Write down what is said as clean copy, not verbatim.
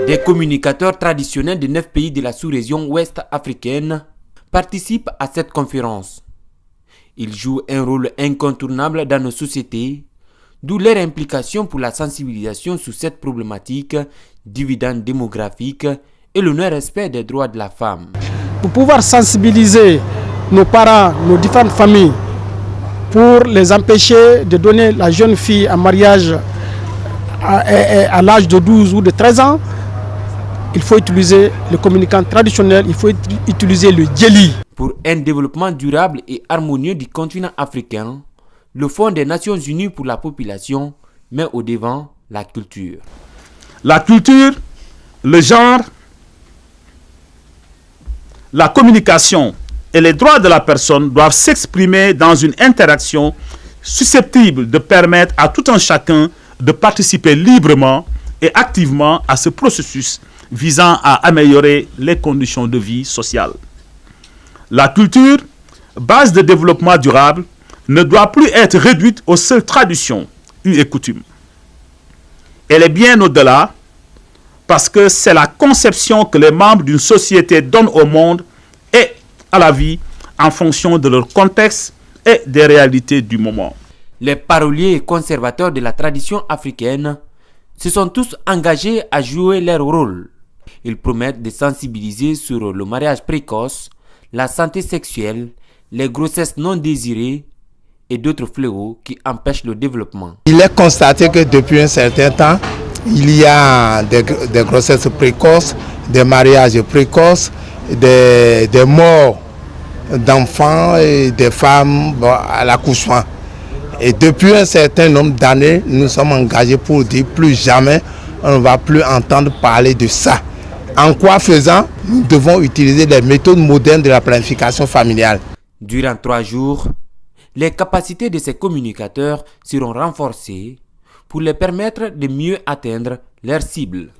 Des communicateurs traditionnels de 9 pays de la sous-région ouest africaine participent à cette conférence. Ils jouent un rôle incontournable dans nos sociétés, d'où leur implication pour la sensibilisation sur cette problématique, dividende démographique et le non-respect des droits de la femme. Pour pouvoir sensibiliser nos parents, nos différentes familles, pour les empêcher de donner la jeune fille en mariage à l'âge de 12 ou de 13 ans, il faut utiliser le communicant traditionnel, il faut utiliser le djeli. Pour un développement durable et harmonieux du continent africain, le Fonds des Nations Unies pour la population met au devant la culture. La culture, le genre, la communication et les droits de la personne doivent s'exprimer dans une interaction susceptible de permettre à tout un chacun de participer librement et activement à ce processus visant à améliorer les conditions de vie sociale. La culture, base de développement durable, ne doit plus être réduite aux seules traditions et coutumes. Elle est bien au-delà parce que c'est la conception que les membres d'une société donnent au monde et à la vie en fonction de leur contexte et des réalités du moment. Les paroliers et conservateurs de la tradition africaine se sont tous engagés à jouer leur rôle. Ils promettent de sensibiliser sur le mariage précoce, la santé sexuelle, les grossesses non désirées et d'autres fléaux qui empêchent le développement. Il est constaté que depuis un certain temps, il y a des grossesses précoces, des mariages précoces, des morts d'enfants et des femmes à l'accouchement. Et depuis un certain nombre d'années, nous sommes engagés pour dire plus jamais on ne va plus entendre parler de ça. En quoi faisant, nous devons utiliser les méthodes modernes de la planification familiale. Durant 3 jours, les capacités de ces communicateurs seront renforcées pour les permettre de mieux atteindre leurs cibles.